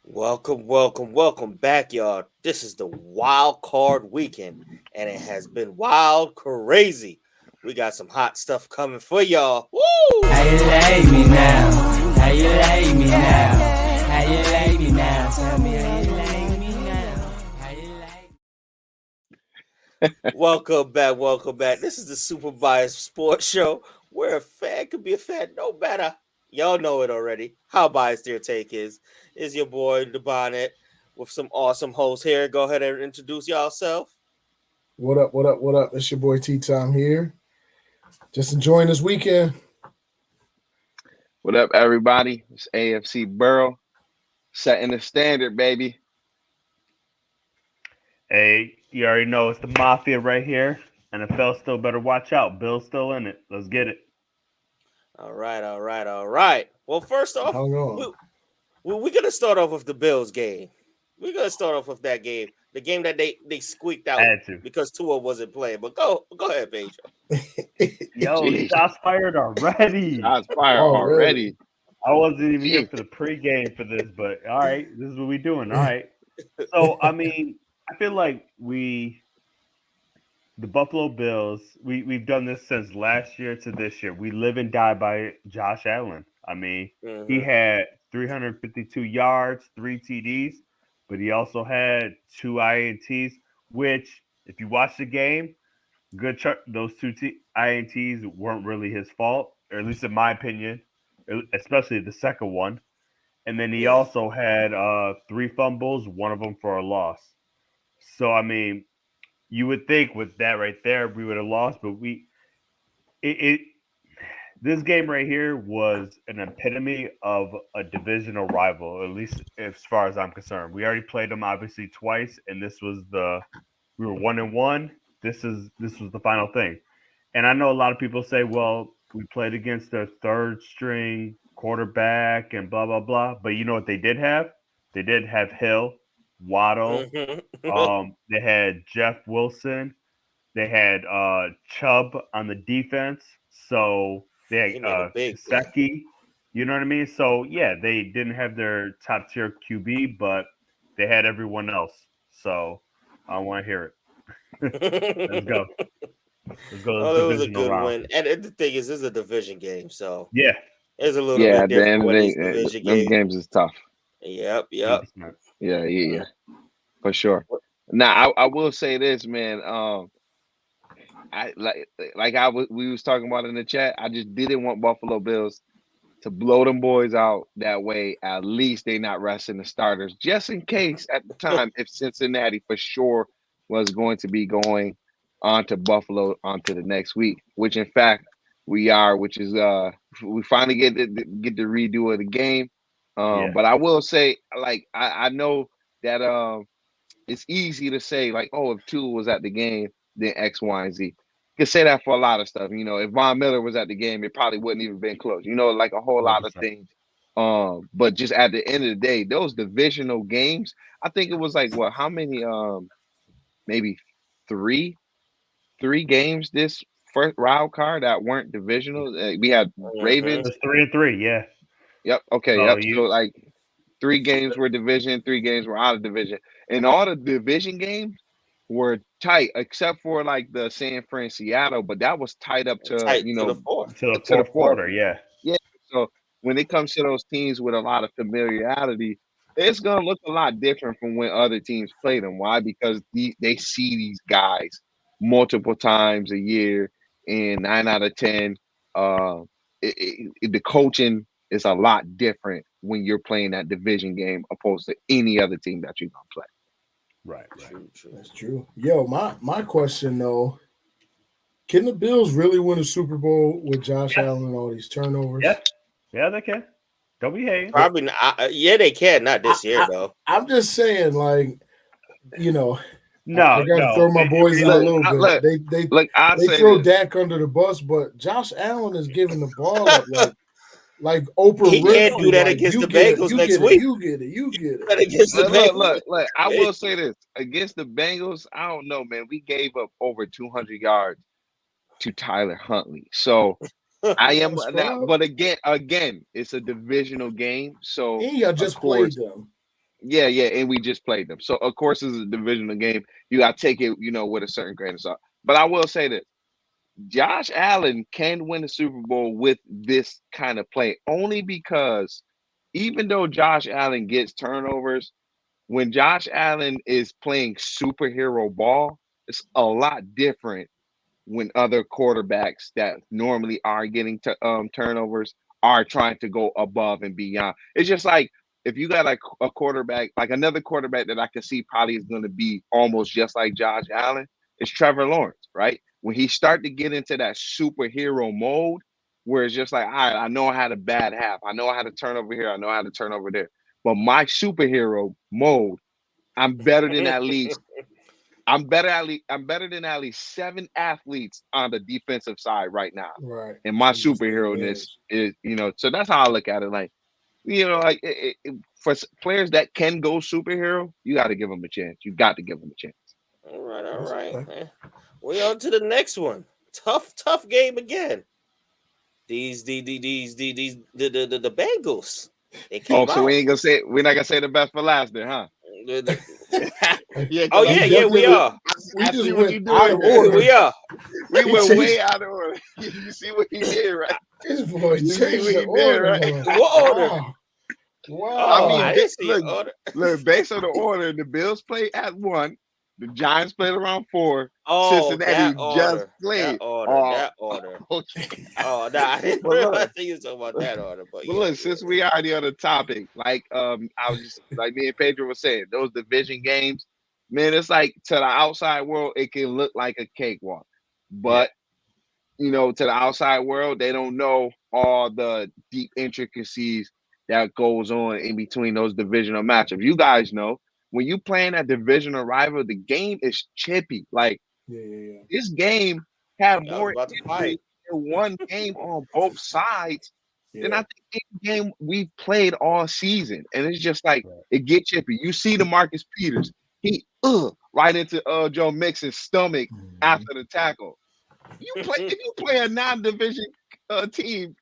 Welcome back, y'all. This is the wild card weekend, and it has been wild crazy. We got some hot stuff coming for y'all. How Woo! you like me now? How you like me now? How you like me now? Tell me how you like me now. How you like Welcome back. This is the Super Biased Sports Show, where a fan could be a fan no matter. Y'all know it already. How biased their take is your boy the Bonnet with some awesome hosts here. Go ahead and introduce yourself. What up? What up? What up? It's your boy T Time here. Just enjoying this weekend. What up, everybody? It's AFC Burrow setting the standard, baby. Hey, you already know it's the mafia right here. NFL still better watch out. Bill's still in it. Let's get it. All right. Well, first off, Hung we, on. we're gonna start off with the Bills game. We're gonna start off with that game, the game that they squeaked out Had to. because Tua wasn't playing. But go ahead, Pedro. Yo, Jeez, shots fired already. shots fired Already. already. I wasn't even here Jeez. for the pregame for this, but all right, this is what we doing. All right. So I mean, I feel like the Buffalo Bills, we've done this since last year to this year. We live and die by Josh Allen. I mean, he Hmm. had 352 yards, three TDs, but he also had two INTs. Which, if you watch the game, those INTs weren't really his fault, or at least in my opinion, especially the second one. And then he Yeah. also had three fumbles, one of them for a loss. So I mean, you would think with that right there we would have lost, but it this game right here was an epitome of a divisional rival, at least as far as I'm concerned. We already played them obviously twice, and this was the we were 1-1. This was the final thing. And I know a lot of people say, well, we played against a third string quarterback and blah blah blah. But you know what they did have? They did have Hill, Waddle, Hmm. they had Jeff Wilson. They had Chubb on the defense. So they He had made a big play. Kaseki. You know what I mean? So yeah, they didn't have their top tier QB, but they had everyone else. So I want to hear it. Let's go. Let's go. Oh, This that was a divisional good round. win. And the thing is, this is a division game, so Yeah, it's a little Yeah, bit at the different end of when the these day, division them games. games is tough. Yep, hundred yep. percent. Yeah, for sure. Now, I will say this, man. I like we was talking about in the chat. I just didn't want Buffalo Bills to blow them boys out that way. At least they not resting the starters, just in case at the time if Cincinnati for sure was going to be going on to Buffalo onto the next week, which in fact we are, which is we finally get the redo of the game. Yeah, But I will say, like I know that it's easy to say like, oh, if Tua was at the game, then X, Y, and Z. You could say that for a lot of stuff. You know, if Von Miller was at the game, it probably wouldn't even been close. You know, like a whole hundred lot of percent. things. But just at the end of the day, those divisional games, I think it was like what, how many maybe three three games this first wild card that weren't divisional. We had Hmm. Ravens. It's 3-3. Yeah. Yep. Okay. So Yep. you So like three games were division, three games were out of division, and all the division games were tight except for like the San Fran Seattle, but that was tight up to Tight to the fourth. to the to the fourth fourth. quarter. Yeah. Yeah. So when it comes to those teams with a lot of familiarity, it's gonna look a lot different from when other teams play them. Why? Because they see these guys multiple times a year, and 9 out of 10, uh, the coaching is a lot different when you're playing that division game opposed to any other team that you're gonna play. Right. Right. True. That's true. Yo, my question though, can the Bills really win a Super Bowl with Josh Yes. Allen and all these Yes. turnovers? Yeah, they can. Don't be hating. But Probably not. Yeah, they can. Not I, this year I though. I'm just saying, like, you know, I No, got to no. throw my boys in a Look, little bit. look, look. I They say throw this. Dak under the bus, but Josh Allen is giving the ball up like Oprah He can't do Winfrey, that like against you the get it, Bengals you next get it, week. you get it, you get it. That against the Bengals. Look. I will say this against the Bengals. I don't know, man. We gave up over 200 yards to Tyler Huntley. So I am That's now, fine. but again, it's a divisional game. So And y'all of just played course, them. Yeah, and we just played them. So of course it's a divisional game. You gotta take it, with a certain grain of salt. But I will say that Josh Allen can win the Super Bowl with this kind of play, only because even though Josh Allen gets turnovers, when Josh Allen is playing superhero ball, it's a lot different when other quarterbacks that normally are getting turnovers are trying to go above and beyond. It's just like if you got a quarterback, like another quarterback that I can see probably is going to be almost just like Josh Allen, is Trevor Lawrence, right? When he start to get into that superhero mode, where it's just like, all right, I know how to bad half, I know how to turn over here, I know how to turn over there, but my superhero mode, I'm better than at least I'm better than at least 7 athletes on the defensive side right now. Right. And my So you just take superhero-ness advantage. is, so that's how I look at it. Like, like for players that can go superhero, you got to give them a chance. You got to give them a chance. All right, all That's right, okay. man. We on to the next one. Tough game again. The Bengals. They Oh, came so out. we're not gonna say the best for last then, huh? The- the- Yeah, oh because We yeah, we definitely are. we I just see what went you're out doing of there. order. We are. We He went way changed out of order. You see what he did, right? this boy You see changed what the he did, order. right? Huh? What order? Wow. I Oh, mean, I Wow. didn't see an order. look, based on the order, the Bills played at 1, the Giants played around 4, Oh, Cincinnati just That played. order. Oh, That order. okay. Oh, no, I didn't But realize look, that you was talking about that order. But but yeah, look, since we already on the topic, like I was just like me and Pedro was saying, those division games, man, it's like to the outside world, it can look like a cakewalk. Yeah. But to the outside world, they don't know all the deep intricacies that goes on in between those divisional matchups. You guys know when you playing a divisional rival, the game is chippy. Like Yeah. this game had I was more about to injuries fight. in one game on both sides than Yeah. I think any game we've played all season. And it's just like Right. it get chippy. You see the Marcus Peters, he right into Joe Mixon's stomach Mhm. after the tackle. If you play a non-division team,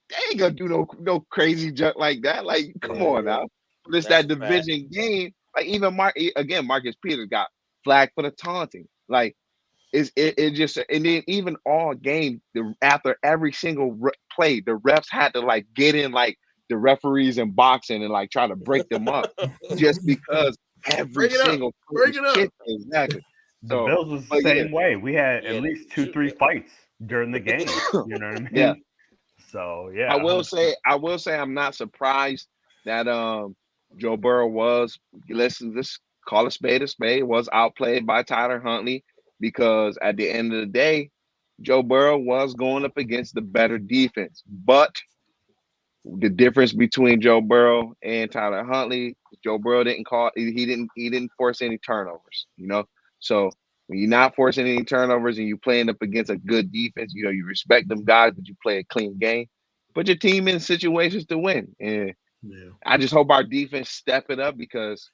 they ain't gonna do no crazy junk like that. Like, come Yeah, on yeah. now. But it's That's that a fact. division game. Like even Marcus Peters got flagged for the taunting. Like it just, and then even all game after every single play, the refs had to like get in like the referees in boxing and like try to break them up just because every Break it up. single play Break was it up. chipped exactly. The So, Bills was the but yeah, same way. We had at Yeah, least 2-3 fights during the game. You know what I yeah. mean? So yeah, 100%. I will say I'm not surprised that Joe Burrow was, listen, this call a spade, was outplayed by Tyler Huntley, because at the end of the day, Joe Burrow was going up against the better defense. But the difference between Joe Burrow and Tyler Huntley, Joe Burrow didn't he didn't force any turnovers. So when you're not forcing any turnovers and you're playing up against a good defense, you respect them guys, but you play a clean game. Put your team in situations to win. And Yeah. I just hope our defense step it up, because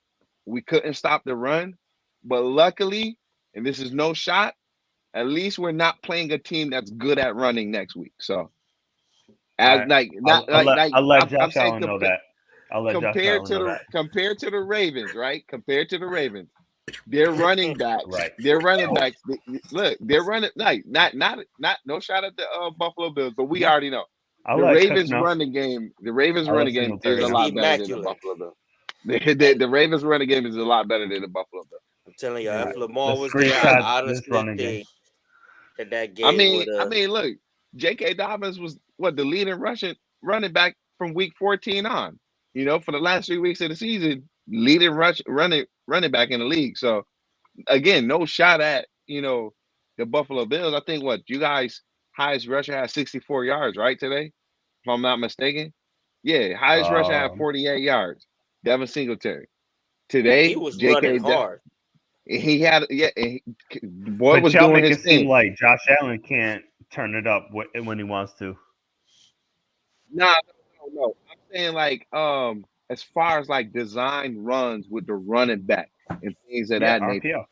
we couldn't stop the run. But luckily, and this is no shot, at least we're not playing a team that's good at running next week. So as Right. like I'll, not I'll like let like I'll let I'm Josh saying Allen know that. I'll let Josh compared Allen to know the that. compared to the Ravens, right? Compared to the Ravens, their running backs, Right. their running backs. Look, they're running like not no shot at the Buffalo Bills, but we already know I'll the let Cook Ravens know. running game. The Ravens I'll let running game is Singletary a it's know. lot better than the immaculate. Buffalo Bills. And The Ravens running game is a lot better than the Buffalo Bills. I'm telling you, Right. if Lamar Let's was there, screenshot I this honestly running game. think that game would I mean, look, J.K. Dobbins was what the leading Russian running back from week 14 on. For the last 3 weeks of the season, leading running back in the league. So again, no shot at the Buffalo Bills. I think what you guys highest rusher had 64 yards right today, if I'm not mistaken. Yeah, highest rusher had Um, 48 yards. Devin Singletary he today. was running J.K. hard. He had boy but was y'all doing make his it seem thing. like Josh Allen can't turn it up when he wants to. Nah, no. I'm saying like as far as like design runs with the running back and things of Yeah, that nature, RPO.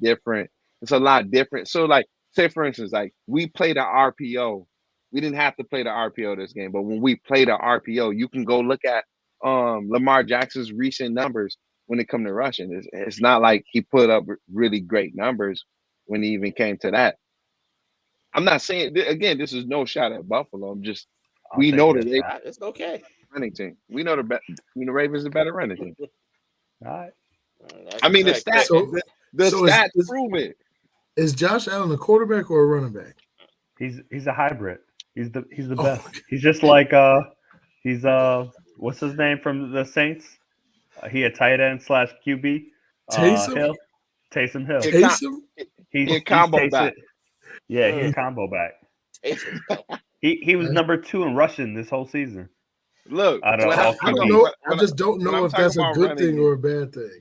different. It's a lot different. So like say for instance, like we played the RPO. We didn't have to play the RPO this game, but when we played the RPO, you can go look at Lamar Jackson's recent numbers. when it comes to rushing. It's not like he put up really great numbers when he even came to that. I'm not saying again. This is no shot at Buffalo. I'm just we know the Ravens It's okay. running team. We know the Ravens are better running team. All right. That's I mean the correct. stats. So- The so stats is- prove it. Is Josh Allen a quarterback or a running back? He's a hybrid. He's the Oh, best. okay. He's just like he's what's his name from the Saints? He a tight end / QB. Taysom? Hill. Taysom Hill. Yeah. Taysom? He a combo Taysom- back. Yeah, he's a combo back. Taysom. He was number 2 in rushing this whole season. Look, I don't when know. I don't when know. when I just don't when know I'm if that's a talking about good running thing game. or a bad thing.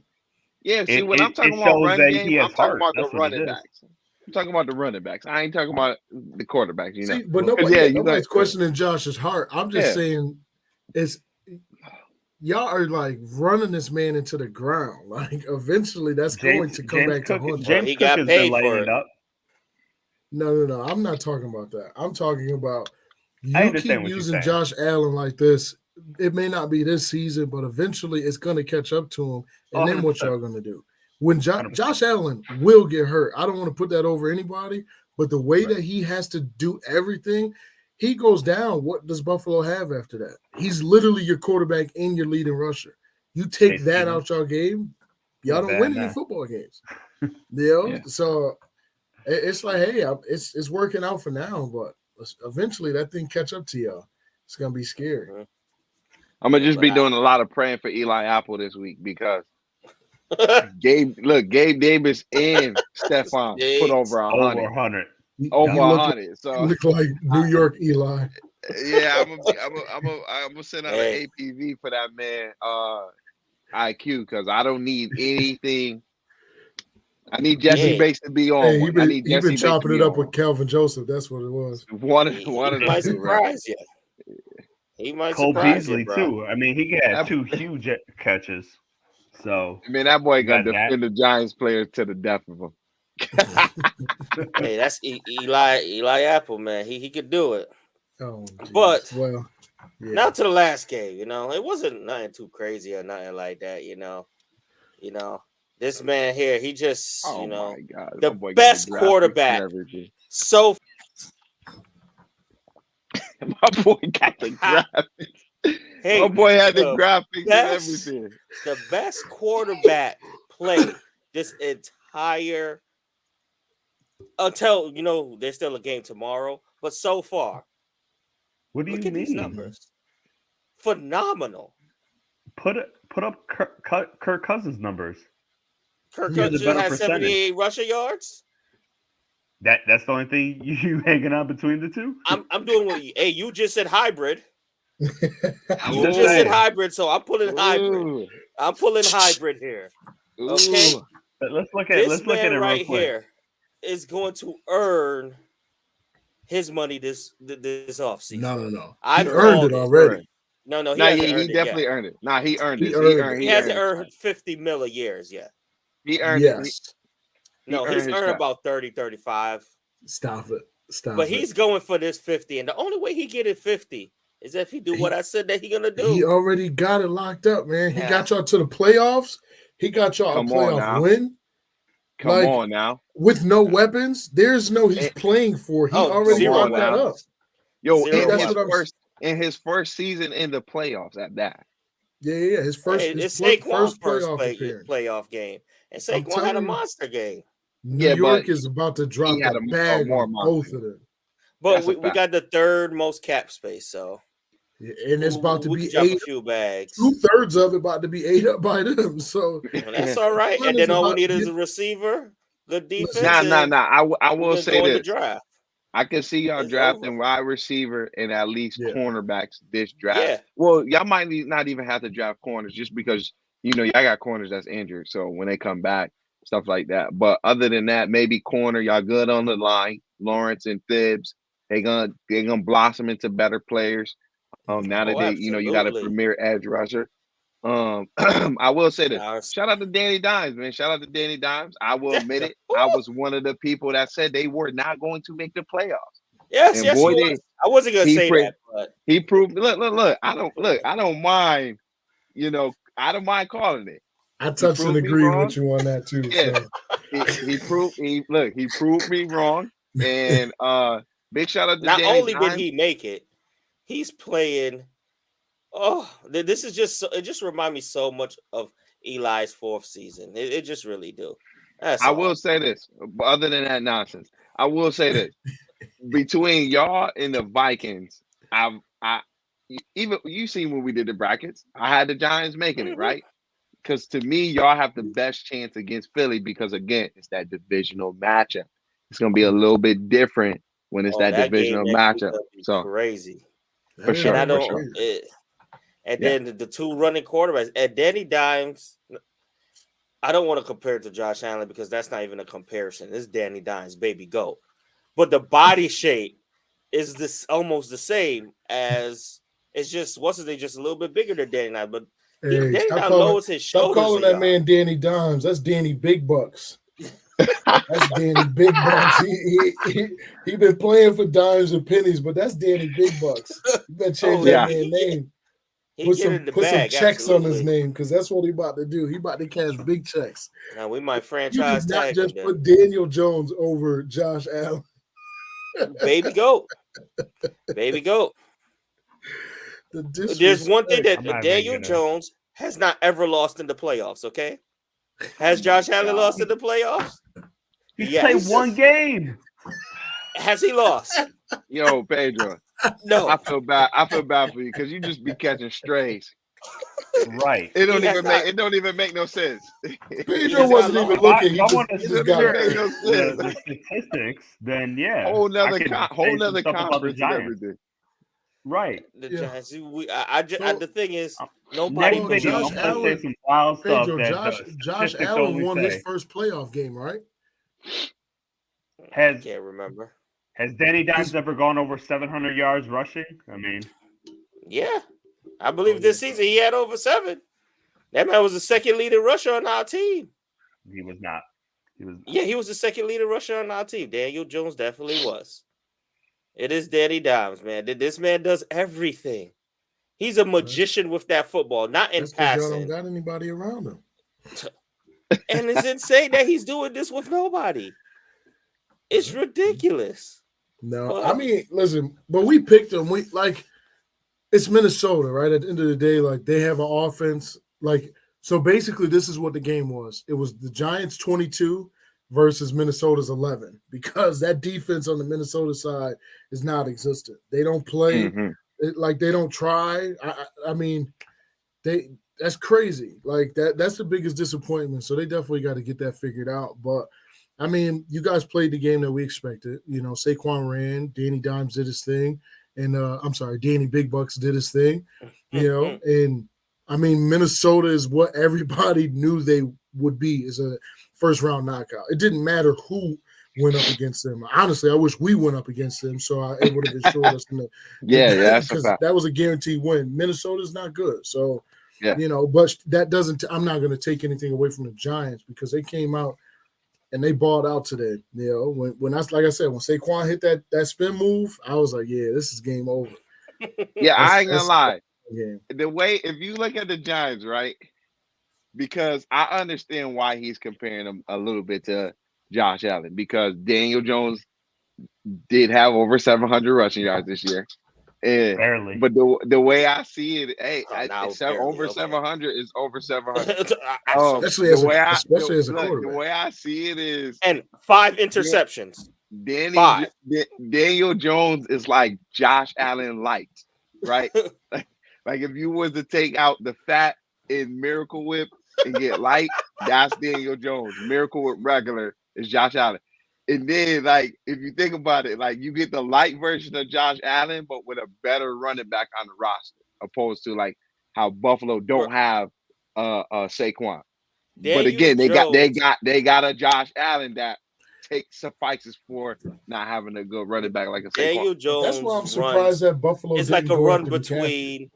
Yeah, see, when I'm It talking about shows run that game, he has I'm talking heart. about the That's what it running is. backs. I'm talking about the running backs. I ain't talking about the quarterbacks, you know. See, but Yeah, nobody's questioning Josh's heart. I'm just Yeah. saying, it's y'all are like running this man into the ground. Like eventually, that's going to come back to haunt you. James he Cook got has paid been lighting for it it. up. No. I'm not talking about that. I'm talking about I you understand keep what you're using saying. Josh Allen like this. It may not be this season, but eventually it's going to catch up to him. And then what 100%. y'all going to do? When 100%. Josh Allen will get hurt, I don't want to put that over anybody, but the way that he has to do everything, he goes down. What does Buffalo have after that? He's literally your quarterback and your leading rusher. You take Case that Keenum. out your game, y'all don't Bad win any now. football games. You know? Yeah. So it's like, hey, it's working out for now, but eventually that thing catch up to y'all. It's gonna be scary. I'm gonna just But be doing a lot of praying for Eli Apple this week because Gabe Davis and Stephon put over Over 100. 100. Over You look, 100. you So look like New York Eli. yeah, I'm gonna send out Hey. an APV for that man IQ because I don't need anything. I need Jesse Hey. Bates to be on Hey, one. I need he Jesse been Bates to chopping be it up on with one. Calvin Joseph. That's what it was. One of he the might two, right? surprise you. He might Cole surprise Beasley you, bro. too. I mean, he had That- 2 huge catches. So I mean, that boy You gonna got that. defend the Giants players to the death of them. Hey, that's Eli Apple, man. He could do it. Oh, geez. But- well, yeah. Now to the last game, it wasn't nothing too crazy or nothing like that, This man here, he just, Oh my God, the my boy got best graphics and quarterback. everything. So My boy got the graphics. hey, My boy had the the graphics best- and everything. the best quarterback play this entire until there's still a game tomorrow, but so far, what do look you at these mean? numbers. Phenomenal. Put up Kirk Cousins numbers. Kirk He has a Cousins better has percentage. 78 rushing yards. That's the only thing you hanging on between the two. I'm doing what you just said hybrid. You I'm just just said saying. hybrid, so I'm pulling hybrid. Ooh, I'm pulling hybrid here. Okay. ooh. But let's look at This it man real right quick. here is going to earn his money this offseason. No. I've He earned called it it. already. No, he Nah, hasn't yeah, he earned it definitely yet. earned it. Nah, he earned He it. earned He it. hasn't his earned shot. 50 mil a years yet. He earned it. Yes. No, earned he's his earned shot. about 30, 35. Stop it. But he's going for this 50. And the only way he get it 50 is if he do what I said that he gonna do. He already got it locked up, man. He Yeah. got y'all to the playoffs. He got y'all Come a on playoff now. win. Come Like, on now. with no weapons, there's no he's playing for. He already come on locked that now. up. Yo, Zero in his first season in the playoffs at that. Yeah. His first, Hey, it's first Saquon's playoff first appearance. playoff game. And I'm Saquon had a telling you. monster game. New Yeah, York but is about to drop he had the a bag more on monster both game. of them. But That's a we fact. got the third most cap space, so Yeah, and it's about to we be could drop a eight. few bags. 2/3 of it about to be ate up by them. So Well, that's all right. One And is then all we about need to is get- a receiver, good defense. Listen, and I we will can say go in the this. draft. I can see y'all It's drafting over. wide receiver and at least Yeah. cornerbacks this draft. Yeah. Well, y'all might not even have to draft corners just because y'all got corners that's injured. So when they come back, stuff like that. But other than that, maybe corner, y'all good on the line. Lawrence and Thibs, they're gonna blossom into better players. Now that you got a absolutely. premier edge rusher. I will say this. Ours. Shout out to Danny Dimes, man. Shout out to Danny Dimes. I will admit it. I was one of the people that said they were not going to make the playoffs. Yes, And boy, he was. I wasn't gonna he say pre- that, but He proved. Look. I don't mind. I don't mind calling it. I touch and proved me agree wrong. with you on that too. Yeah. So. He proved me wrong. And big shout out to Not Danny only did Dimes. he make it, he's playing. Oh, this is just it. Just remind me so much of Eli's fourth season. It just really do. That's I all. will say this, other than that nonsense, I will say this. Between y'all and the Vikings, I even you seen when we did the brackets, I had the Giants making it, Mhm. right? Because to me, y'all have the best chance against Philly because again, it's that divisional matchup. It's gonna be a little bit different when it's Oh, that that game divisional next week matchup. gonna be So crazy. for That is And sure, I gonna for be don't. sure. crazy. And Yeah. then the two running quarterbacks and Danny Dimes. I don't want to compare it to Josh Allen because that's not even a comparison. It's Danny Dimes, baby goat. But the body shape is this almost the same as it's just what's his name, just a little bit bigger than Danny Dimes. But Hey, Danny Dimes lowers his stop shoulders calling a that yard. man Danny Dimes. That's Danny Big Bucks. That's Danny Big Bucks. He been playing for dimes and pennies, but that's Danny Big Bucks. You better change Oh, that Yeah. man name. he get in the Put some bag, checks on his absolutely. name because that's what he about to do. He about to cash big checks. Now we might You franchise did not tag him just then. put Daniel Jones over Josh Allen. Baby goat. Baby goat. The There's one thing disrespect. I'm that not even Daniel gonna. Jones has not ever lost in the playoffs, okay? Has Josh Allen God. lost in the playoffs? He's Yes. played one game. Has he lost? Yo, Pedro, No. I feel bad. I feel bad for you because you just be catching strays. Right. It He don't has even make not. it don't even make no sense. He Pedro has not wasn't even lost. If I, looking. if I want to He It just don't got even up. make no sense. the statistics, then yeah, Whole I nother could whole say some nother stuff about the conference and Giants. everything. Right. The Yeah. Giants. So the thing is, Um, nobody Next well, video, Josh I'm gonna believes. say Allen, some wild stuff Pedro, that Josh the Josh statistics Allen only won his say. first playoff game, right? I Has can't remember. has Danny Dimes His ever gone over 700 yards rushing? I mean, Yeah, I oh believe yeah, this season he had over 7. That man was the second leading rusher on our team. he was not. He was. Yeah, he was the second leading rusher on our team. Daniel Jones definitely was. It is Danny Dimes, man. This man does everything. He's a magician with that football, not in that's because y'all don't passing. got anybody around him. And it's insane that he's doing this with nobody. It's ridiculous. No, I But mean, listen, but we picked them. We like it's Minnesota, right? At the end of the day, like they have an offense. Like so, basically, this is what the game was. It was the Giants 22 versus Minnesota's 11 because that defense on the Minnesota side is not existent. They don't play Mm-hmm. like they don't try. I mean, they that's crazy. Like that's the biggest disappointment. So they definitely got to get that figured out. But I mean, you guys played the game that we expected. You know, Saquon ran, Danny Dimes did his thing, and I'm sorry, Danny Big Bucks did his thing. You know, and I mean, Minnesota is what everybody knew they would be as a first round knockout. It didn't matter who went up against them. Honestly, I wish we went up against them so it would have assured us in Yeah, that's a because fact. that was a guaranteed win. Minnesota's not good, so Yeah. you know, but that doesn't. I'm not going to take anything away from the Giants because they came out and they balled out today. You know, when I like I said, when Saquon hit that spin move, I was like, yeah, this is game over. Yeah, I ain't gonna That's lie. game. The way if you look at the Giants, right? Because I understand why he's comparing them a little bit to Josh Allen because Daniel Jones did have over 700 rushing yards this year. And Barely. but the way I see it, hey, now barely, over okay. 700 is over 700. Especially as a The quarterback. way I see it is and 5 interceptions. Danny 5. Daniel Jones is like Josh Allen light, right? Like if you was to take out the fat in Miracle Whip and get light, that's Daniel Jones. Miracle Whip regular is Josh Allen. And then, like, if you think about it, like you get the light version of Josh Allen, but with a better running back on the roster, opposed to like how Buffalo don't have Saquon. But Daniel again, they Jones. got a Josh Allen that suffices for not having a good running back like a Saquon. Daniel That's why Jones I'm surprised runs. that Buffalo It's didn't like a go run after McCaffrey. between.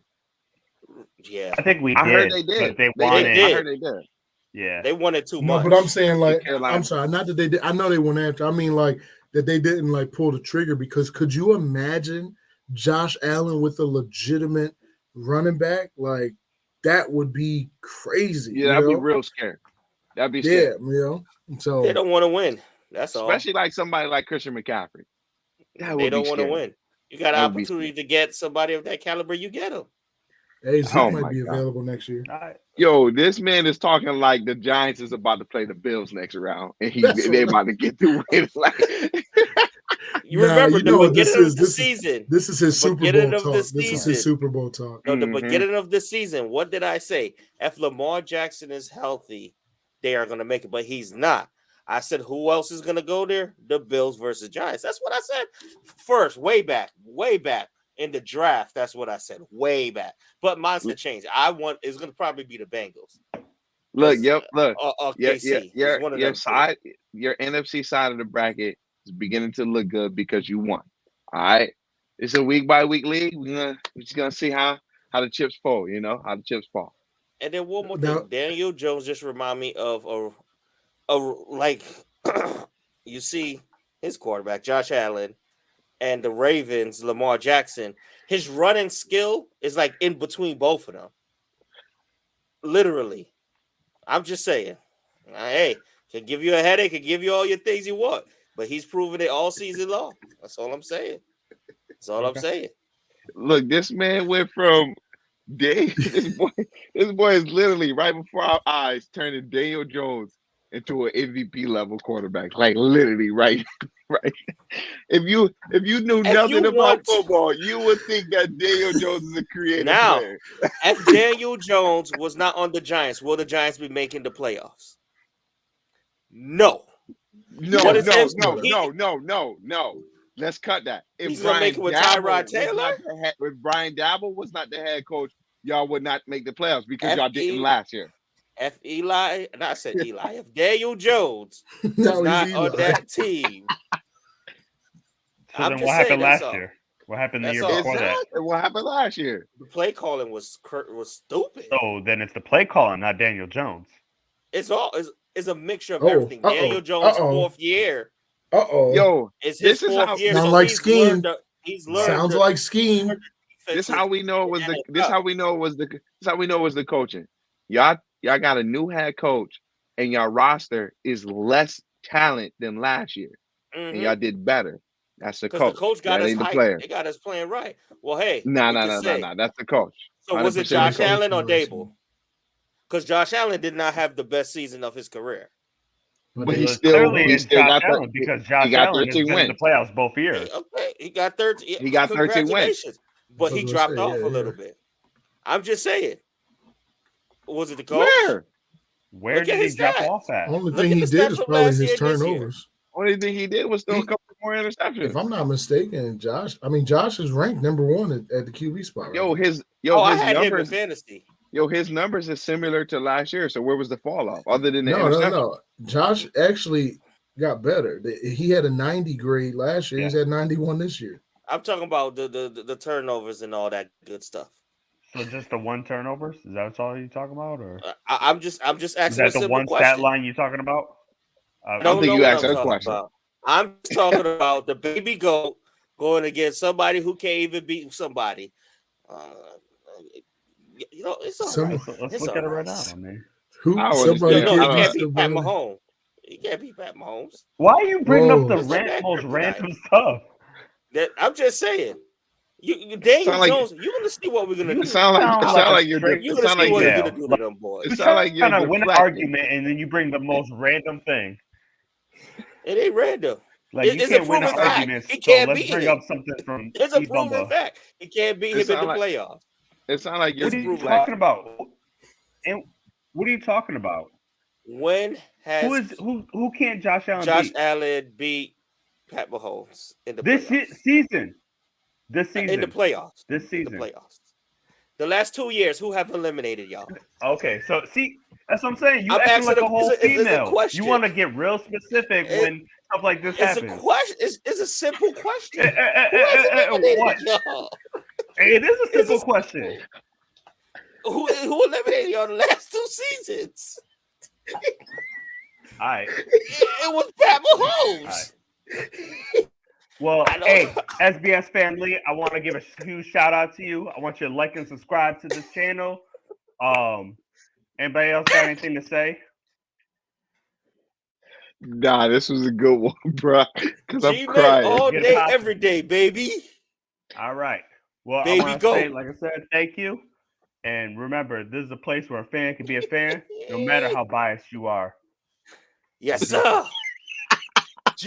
Yeah, I think we I heard did, they did. but they They wanted. did. I heard they did. Yeah. they wanted too No, much. but I'm saying like Carolina. I'm sorry, not that they did. I know they went after. I mean like that they didn't like pull the trigger because could you imagine Josh Allen with a legitimate running back? Like that would be crazy. Yeah, that'd be real scary. That'd be scary. So They don't want to win. That's all. Especially like somebody like Christian McCaffrey. That They would be don't want to scary. win. You got an That would be opportunity to get somebody of that caliber. You get them. hey, Zeke Oh might my be God. available next year. Yo, this man is talking like the Giants is about to play the Bills next round, and That's they what- about to get through it. Like, You remember you the know, beginning of the season. This is his The Super beginning Bowl of the talk. This is his season. Super Bowl talk. No, the Mhm. beginning of the season. What did I say? If Lamar Jackson is healthy, they are going to make it, but he's not. I said, who else is going to go there? The Bills versus Giants. That's what I said first, way back in the draft. That's what I said, way back. But mindset changed. It's going to probably be the Bengals. look, look, KC. It's one of your them side, your NFC side of the bracket is beginning to look good because you won. All right, it's a week by week league. We're just gonna see how the chips fall. You know how the chips fall. And then one more Now- thing. Daniel Jones just remind me of a like you see his quarterback, Josh Allen, and the Ravens, Lamar Jackson. His running skill is like in between both of them. Literally. I'm just saying. Hey, can give you a headache, can give you all your things you want, but he's proven it all season long. That's all I'm saying. That's all I'm saying. Look, this man went from this boy is literally right before our eyes turning Daniel Jones into an MVP level quarterback. Like literally right. If you knew nothing about football, you would think that Daniel Jones is a creative player. If Daniel Jones was not on the Giants, will the Giants be making the playoffs? No. No. Let's cut that. If Brian Dabble was not the head coach, y'all would not make the playoffs because y'all didn't last year. If Daniel Jones was not on that team. So then what happened last year? What happened the year before that? What happened last year? The play calling was stupid. So then it's the play calling, not Daniel Jones. It's a mixture of everything. Daniel Jones' fourth year. Yo, it's his fourth year. Sounds like scheme. Sounds like scheme. This how we know it was the. This how we know it was the. This how we know it was the coaching. Y'all got a new head coach, and your roster is less talent than last year, and y'all did better. That's the coach. The coach got us the hyped. player. They got us playing right. Well, hey, no. That's the coach. So was it Josh Allen or Dable? Because Josh Allen did not have the best season of his career. But he still got because Josh Allen has been in the playoffs both years. Okay, he got 13. He got 13 wins, but he dropped off a little bit. I'm just saying. Was it the coach? Where did he drop off at? Only thing he did is probably his turnovers. Only thing he did was throw a couple more interceptions. If I'm not mistaken, Josh is ranked number one at the QB spot. Right? His numbers him in fantasy. His numbers is similar to last year. So where was the fall off? Other than the no. Josh actually got better. He had a 90 grade last year. He's at 91 this year. I'm talking about the turnovers and all that good stuff. So just the one turnovers? Is that all you're talking about, or I'm just asking? Is that the one stat line you're talking about? I don't think you asked that question. I'm just talking about the baby goat going against somebody who can't even beat somebody. It's all right. Let's look at it right now, man. He can't beat Pat Mahomes. He can't beat Pat Mahomes. Why are you bringing up the most random stuff? I'm just saying. Daniel Jones, you're gonna see what we're gonna do. It sound like you're gonna see what we're gonna do to them boys. It sound like you're trying to win an argument, and then you bring the most random thing. It ain't random. Like you can't win an argument. He can't let's bring up something from. It's a proven fact. He can't beat him in the playoffs. It sounds like you're. What are you talking about? And what are you talking about? When has who can't Josh Allen? Josh Allen beat Pat Mahomes in the season? This season in the playoffs. This season, the playoffs. The last 2 years, who have eliminated y'all? Okay, so see, that's what I'm saying. You acting like a whole female. You want to get real specific when stuff like this happens. It's a question. It's a simple question. What? It is a simple question. Who eliminated y'all the last 2 seasons? All right. It was Pat Mahomes. Right. Well, hey, SBS family, I want to give a huge shout out to you. I want you to like and subscribe to this channel. Anybody else got anything to say? Nah, this was a good one, bro. Because I'm G-Men crying. all Get it day, poppin'. every day, baby. All right. Well, Baby, I want to go. say, like I said, thank you. And remember, this is a place where a fan can be a fan, no matter how biased you are. Yes, sir.